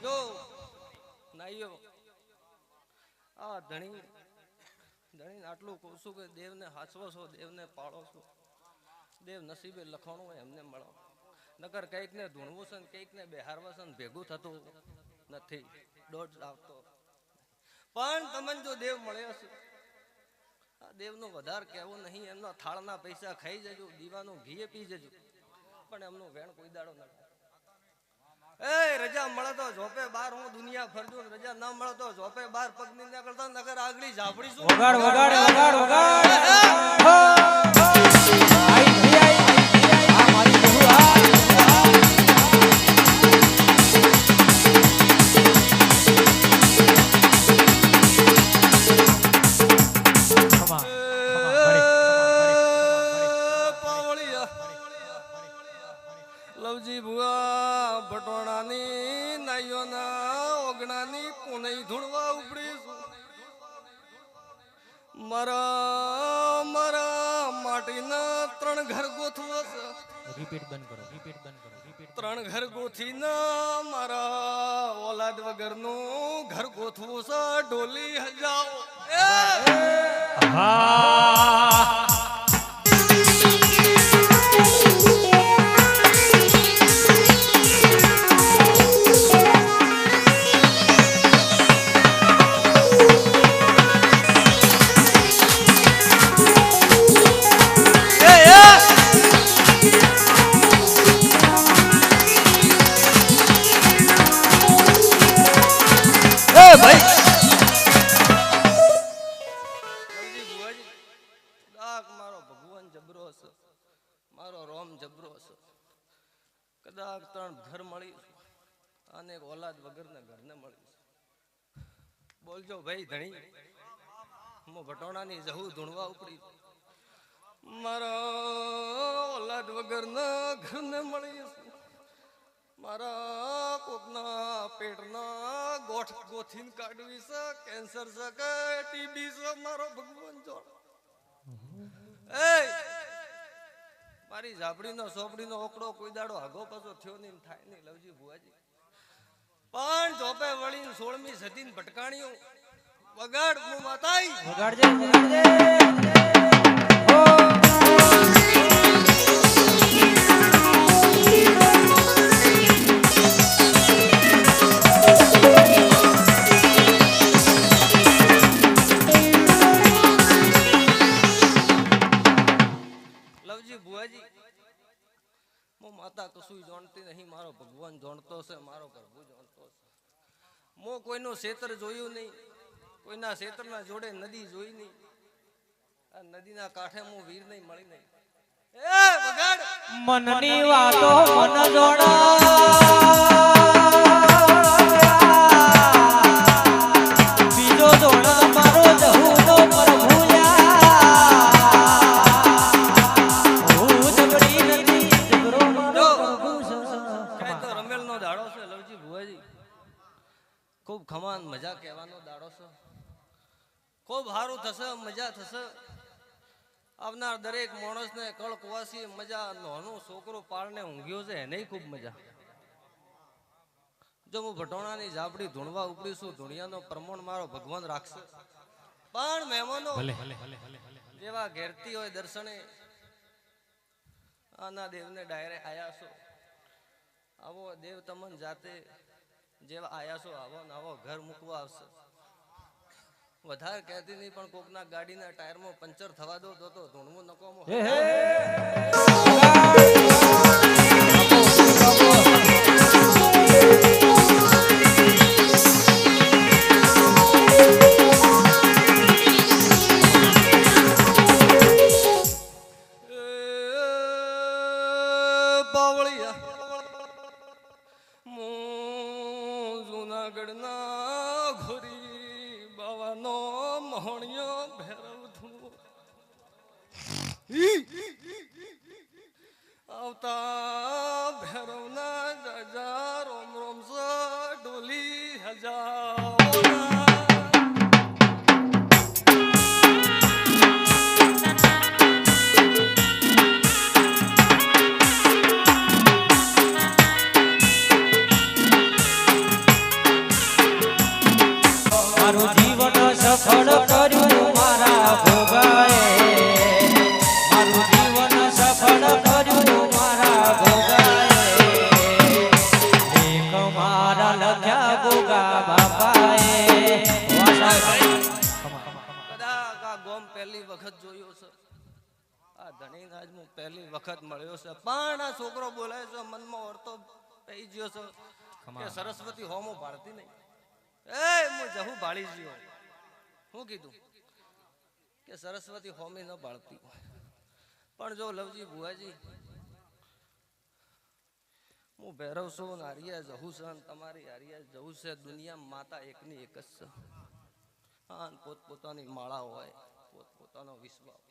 [SPEAKER 2] જો નાઈઓ આ ધણી આટલું કહું છું કે દેવને હાચવો છો, દેવને પાળો છો. દેવ નસીબે લખવાનું હોય એમને મળો. નકર કંઈક ને ધૂણવું છે ને કંઈક ને બેહારવા છે ને ભેગું થતું નથી, દોઢ આવતો. પણ તમને જો દેવ મળ્યો છે, આ દેવનું વધારે કહેવું નહીં. એમના થાળના પૈસા ખાઈ જજો, દીવાનું ઘી પી જજો, પણ એમનું વેણ કોઈ દાડો ન થાય. એ રજા મળે તો ઝોપે બાર હું દુનિયા ફરજો, રજા ન મળે તો ઝોપે બાર પગ ની કરતા નગર આગળી ઝાપડી શું
[SPEAKER 6] વગાડ વગાડ વગાડ વગાડ આઈ ભઈ આઈ આ મારી બહુ આ
[SPEAKER 2] લવજી ભુવા ભટોણાની નાઈઓના ઓગણાની પુનઈ ધૂણવા ઉપડી મારા મારા માટીના 3 ઘર ગોથવો છે.
[SPEAKER 6] રિપીટ બંધ કરો, રિપીટ બંધ કરો, રિપીટ
[SPEAKER 2] 3 ઘર ગોથીના મારા ઓલાદ વગરનું ઘર ગોથવું છે. ઢોલી હજાઓ મારો રોમ જબરો છે. કદાચ 3 ઘર મળી અને ઓલાદ વગરના ઘરને મળી. બોલજો ભાઈ ધણી, હું ભટોણાની જહુ ધૂણવા ઉપડી. મારા ઓલાદ વગરના ઘરને મળી. મારા કોકના પેટના ગોઠ ગોથીન કાઢવી છે, કેન્સર છે કે ટીબી છે, મારો ભગવાન જોડ. મારી ઝાપડીનો સોપડીનો ઓકડો કોઈ દાડો આગો પાછો થયો નહીં, થાય નહીં લવજી ભુવાજી. પણ જોપે વળીને 16મી સદીન ભટકાણીઓ વગાડ હું માતાઈ
[SPEAKER 6] વગાડજે વગાડજે માતા કશું જાણતી નહીં, મારો ભગવાન જાણતો છે, મારો પ્રભુ જાણતો છે. મો કોઈનું ક્ષેત્ર જોયું નહીં, કોઈના ક્ષેત્રના જોડે નદી જોઈ નહીં. આ નદીના કાંઠે હું વીર નહીં મળી નહીં. એ વગાડ મનની વાતો મન જોડા બીજો જોડા મારો જહુનો પ્રભુયા ખૂબ ખમાન મજા કહેવાનો દાડો છે. ખૂબ સારું થશે, મજા થશે. આવનાર દરેક માણસને કળકવાસી મજા. નાનો છોકરો પાળને ઊંઘ્યો છે એને ખૂબ મજા. જો હું ભટોણાની ઝાપડી ધૂણવા ઉપડીશું, ધૂણિયાનો પ્રમાણ મારો ભગવાન રાખશે. પણ મહેમાનો જેવા ઘેરતી હોય દર્શને આના દેવને ડાયરે આયા છો. આવો દેવ તમને જાતે જેવા આયા છો આવો ને આવો ઘર મૂકવા આવશે. વધારે કહેતી નહીં, પણ કોકના ગાડીના ટાયરમાં પંચર થવા દો તો ધૂણવું નકોમો.
[SPEAKER 2] જુનાગઢના ઘોરી બાવાનો મોહણિયો ભેરવ થું આવતા ભેરવના જાજા રોમ રોમ સ ડોલી હજાર
[SPEAKER 6] મારું જીવન સફળ કર્યું મારા ભોગાએ મારું જીવન સફળ કર્યું મારા ભોગાએ લેખ મારા લખ્યા ભોગા બાપાએ
[SPEAKER 2] કદાચ આ ગોમ પહેલી વખત જોયો છે આ ધણી આજ હું પહેલી વખત મળ્યો છે પણ આ છોકરો બોલાય છે મનમાં ઓરતો પઈ ગયો છે કે સરસ્વતી હોમો ભારતી નહીં એ હું જહું ભાળી ગયો શું કીધું કે સરસ્વતી હોમી ન ભાળતી પણ જો લવજી ભુવાજી હું ભૈરવ છું હારિયા જહું છે અને તમારી હારિયા જવું છે દુનિયા માતા એકની એક જ છે હા પોતપોતાની માળા હોય પોતપોતાનો વિશ્વાસ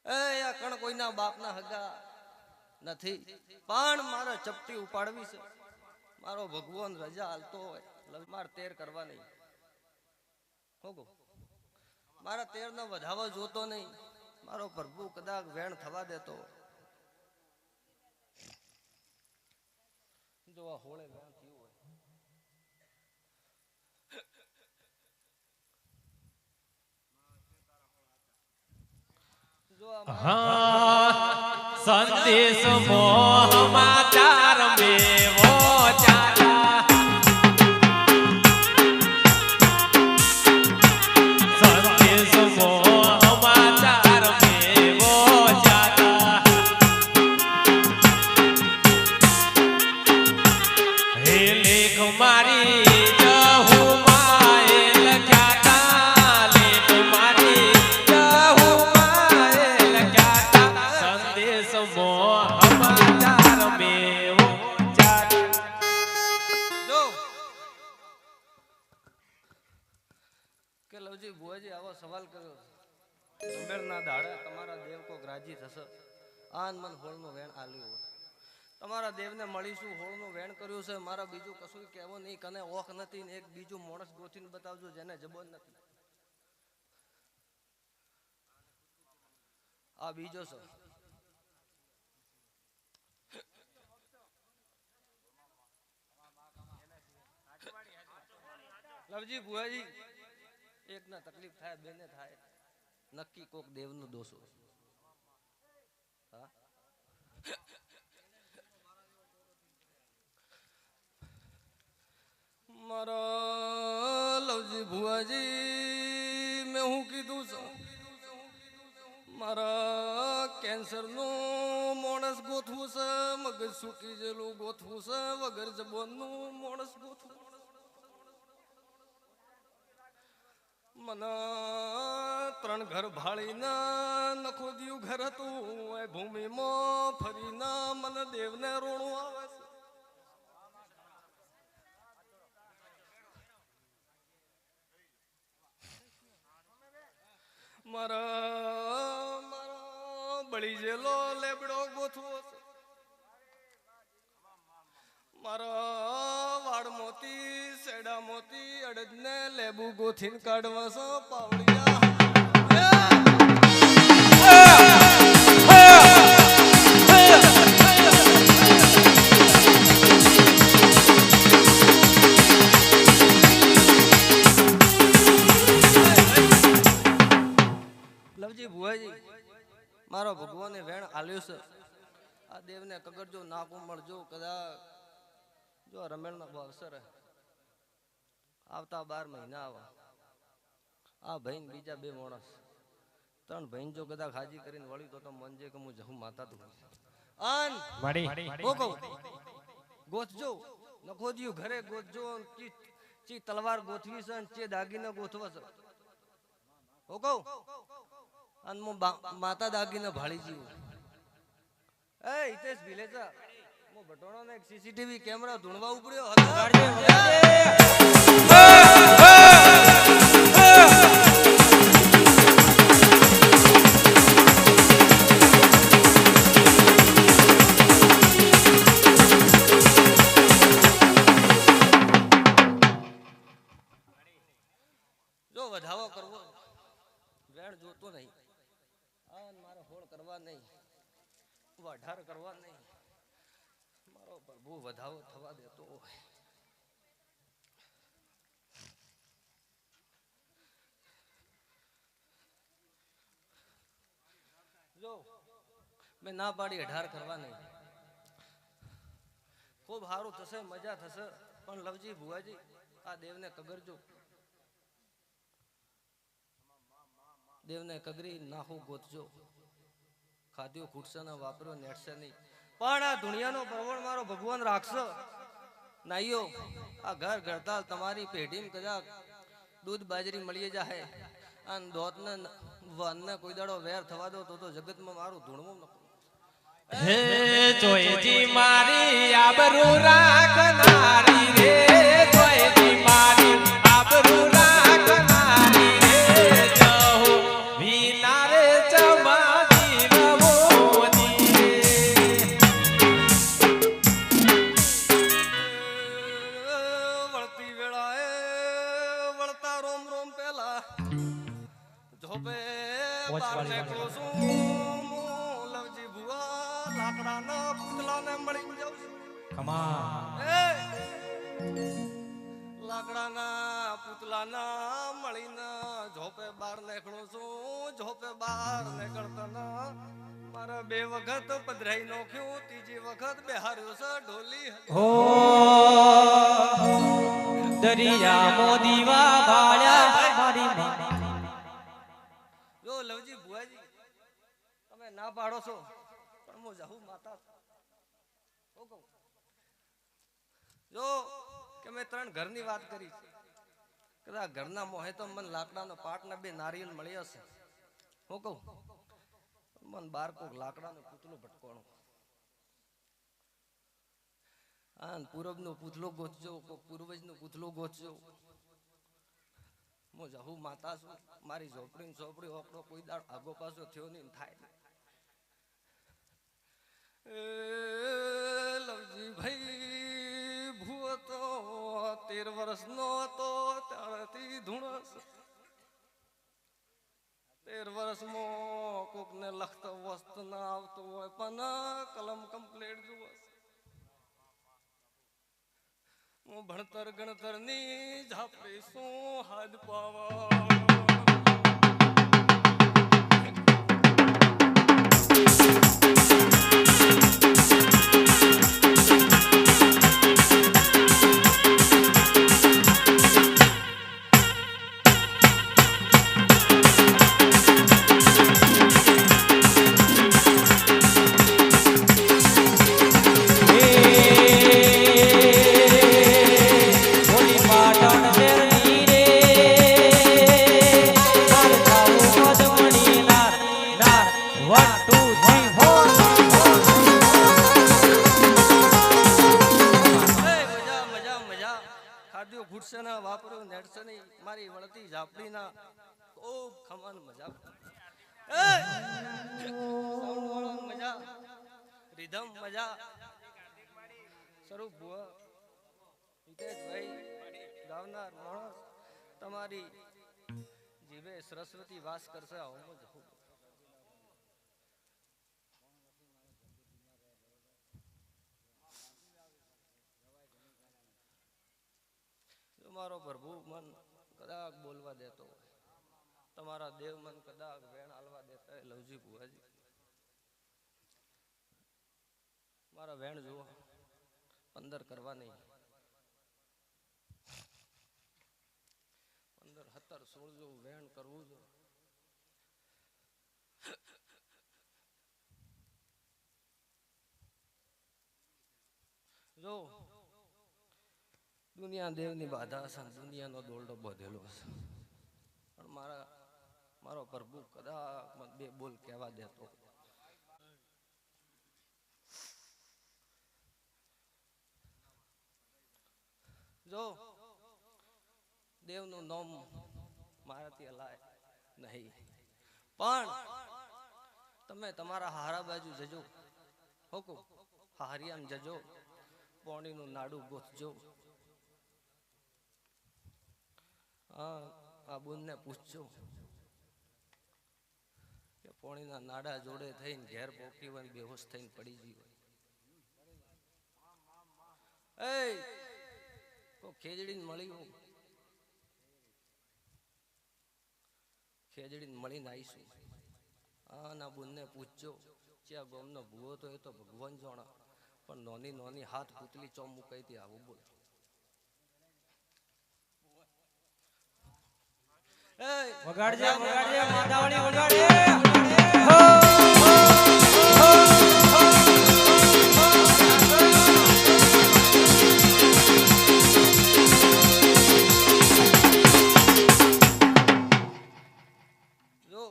[SPEAKER 2] એ આ કણ કોઈના બાપના હગા નથી પણ મારે ચપટી ઉપાડવી છે મારો ભગવાન રજા હાલતો હોય મારે તેર કરવા નહીં હોગો મારા તેર નો વધાવો જોતો નહીં મારો પ્રભુ કદાચ વેણ થવા દેતો જો આ હોળે વેણ થયું હોય જો
[SPEAKER 3] સંદેશ મોહમાં ચાર મેવો ચાલા સંદેશ મોહમાં ચાર મેવો ચાલા હે લેખ મારી જહુ માએ લખ્યા લેખ મારી જહુ માએ લખ્યા સંદેશ મોહમાં ચાર મેવો ચાલા
[SPEAKER 2] જો કે લવજી ભુવાજી આવો સવાલ કર્યો અંબેરના દાડે તમારા દેવ કોક રાજી થશે આન મન હોળનું વેણ આલ્યું હોય તમારા દેવને મળીશું હોળનું વેણ કર્યું છે મારા બીજું કશું કહેવું નહીં કને ઓખ નથી ને એક બીજું માણસ ગોથીને બતાવજો જેને જબોન નથી આ બીજો છે લવજી ભુવાજી એક ના તકલીફ થાય બેને થાય નક્કી કોક દેવનો દોષો હા મારા લવજી ભુવાજી મેં હું કીધું છે મારા કેન્સર નું માણસ ગોથવું છે મગજ સૂકી જેલું ગોથવું છે વગર જબોન નું માણસ ગોથવું મને 3 ઘર ભાળીને નખો દિયું ઘર હતું એ ભૂમિમાં ફરીને મને દેવને રોણું આવે છે મારા બળી જેલો લેબડો ગોથવો છે મારા વાડ મોતી સેડા મોતી અડદને લેબુ ગોથીને કાઢવા છે પાવડિયા લવજી ભુવાજી મારો ભગવાને વેણ આલ્યો છે આ દેવને કગરજો નાકું મળજો કદાચ જો રમેણનો અવસર આવતા 12 મહિના આવા આ ભાઈ બીજા 2 માણસ 3 ભાઈ જો કદાચ હાજી કરીને વળી તો મનજે કે હું જહું માતા તું આન ગોતજો નખો દિયું ઘરે ગોતજો ચી તલવાર ગોથવી છે અને ચે દાગીને ગોથવા છે હોકો અને હું માતા દાગીને ભાળી જીવ એ હિતેશ ભીલેજા હું બટોણો ને એક સીસીટીવી કેમેરા ધૂણવા ઉપડ્યો હતો. જો વધાવો કરવો વેણ જોતો નહીં, આ મારે હોળ કરવા નહીં, વાઢાર કરવા નહીં, મારો પ્રભુ વધાવો થવા દેતો હોય. જો મેં ના પાડી અઢાર કરવા નહીં, ખૂબ સારું થશે, મજા થશે, પણ લવજી ભુવાજી આ દેવને કગરજો, દેવને કગરી નાખું ગોતજો, ખાધ્યો ખૂટશે ને વાપર્યો નેટશે નહીં, પણ આ દુનિયાનો પ્રવણ મારો ભગવાન રાખશે. નાઈઓ આ ઘર ઘરતાલ તમારી પેઢીમાં કદાચ દૂધ બાજરી મળી જાય અને દોતને વનને કોઈ દાડો વેર થવા દો તો જગતમાં મારું ધૂણવું ન.
[SPEAKER 3] હે જોઈજી મારી આબરૂ રાખનારી રે, જોઈજી મારી આબરૂ રાખનારી રે, જહુ વિના રે ચમાજી રવોની
[SPEAKER 2] વળતી વેળાએ વળતા રોમ રોમ પેલા ઝોપે બાર નીકળો છું, લવજી ભુવા લાકડાના પૂતલાને મળી જાઉં છું. લાકડાના પૂતલાના મળીને ઝોપે બાર નીકળો છું, ઝોપે બાર નીકળતા મારા 2 વખત પધરાઈ નોખ્યું, ત્રીજી વખત બેહાર્યો છે ઢોલી.
[SPEAKER 6] હો દરિયા મોદીવા બાળ્યા મારી
[SPEAKER 2] જો લવજી ભુવાજી તમે ના પાડો છો, પણ હું જાઉં માતા શું કહું. જો કે મેં 3 ઘરની વાત કરી, કદાચ ઘરના મોહે તો મને લાકડાનો પાટ ને 2 નારિયેળ મળી હશે. હું કહું મન 12 કોક લાકડાનું પૂતલું ભટકોણું, આ પૂરબનું પૂતલું ગોતજો, કોક પૂર્વજનું પૂતલું ગોતજો. હું જાઉં માતા છું, મારી ઝોપડી ઝોપડી આપણો કોઈ દાડ આગો પાછો થયો નહીં થાય. લવજી ભાઈ ભૂવો તો 13 વર્ષનો હતો ત્યારથી ધૂણસ, 13 વર્ષમાં કોકને લખતો વસ્તુ ના આવતો હોય પણ કલમ કમ્પ્લીટ જુઓ. હું ભણતર ગણતર ની ઝાપડી શું હાથ પાવા. મારી વળતી ઝાપડીના ખૂબ ખમન મજા, મજા રીધમ મજા. સ્વરૂપ ભુવા હિતેશભાઈ ગાવનાર માણસ, તમારી જીવે સરસ્વતી વાસ કરશે. તમારો પ્રભુ મન કદાચ બોલવા દેતો હોય, તમારા દેવ મન કદાચ વેણ હાલવા દેતા હોય. લવજી ભુવાજી મારા વેણ જુઓ, 15 કરવા નહીં, 15, 17, 16 જેવું વેણ કરવું જો. જો દુનિયા દેવની બાધા હશે, દુનિયાનો દોરડો બાંધેલો હશે, પણ મારો પ્રભુ કદાચ મને 2 બોલ કહેવા દેતો. જો દેવનું નામ મારાથી હલાય નહીં, પણ તમે તમારા હારા બાજુ જજો, હોકો હારિયામ જજો, પોણીનું નાડું ગોતજો. આ બુનને પૂછજો કે પોણીના નાડા જોડે થઈને ઘેર પોકી હોય, બેહોશ થઈને પડી ગઈ હોય. એ તો ખેજડીને મળી હોય, ખેજડીને મળીને આવીશું. ના બુનને પૂછજો જ્યાં ગોમનો ભૂવો તો એ તો ભગવાન જાણા, પણ નોની નોની હાથ પૂતલી ચોમ મુકાઈ હતી. આવું બોલ.
[SPEAKER 6] વગાડજે વગાડજે માતાવાળી વગાડે.
[SPEAKER 2] જો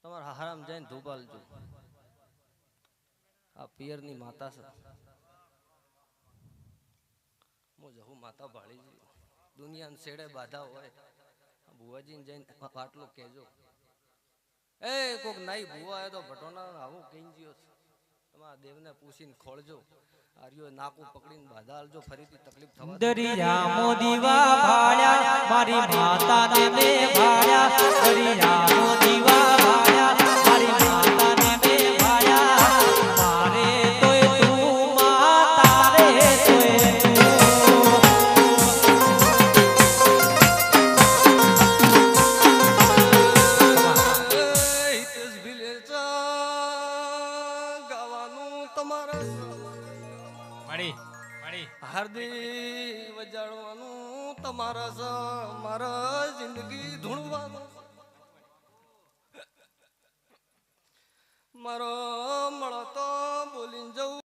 [SPEAKER 2] તમારા હારામ જઈને ધોબાલજો. આ પિયરની માતા છે, હું જહુ માતા ભાળી જઈ. દુનિયાને છેડે બાધા હોય, ભુવાજીને જઈને આટલો કહેજો. એ કોક નાઈ ભુવા આવ્યો તો ભટોના આવું કઈ ગયો છે. તમારા દેવને પૂછીને ખોળજો. આર્યો નાકું પકડીને બાધા આલજો, ફરીથી તકલીફ થવા દે.
[SPEAKER 6] દરિયા દીવા ભાળ્યા મારી માતાને મે ભાળ્યા. દરિયા દીવા ભાળ્યા મારી માતાને મે ભાળ્યા. મારે તોય તું માં, તારે તોય
[SPEAKER 2] હાર્દિક વજાડવાનું તમારા મારા જિંદગી ધૂણવા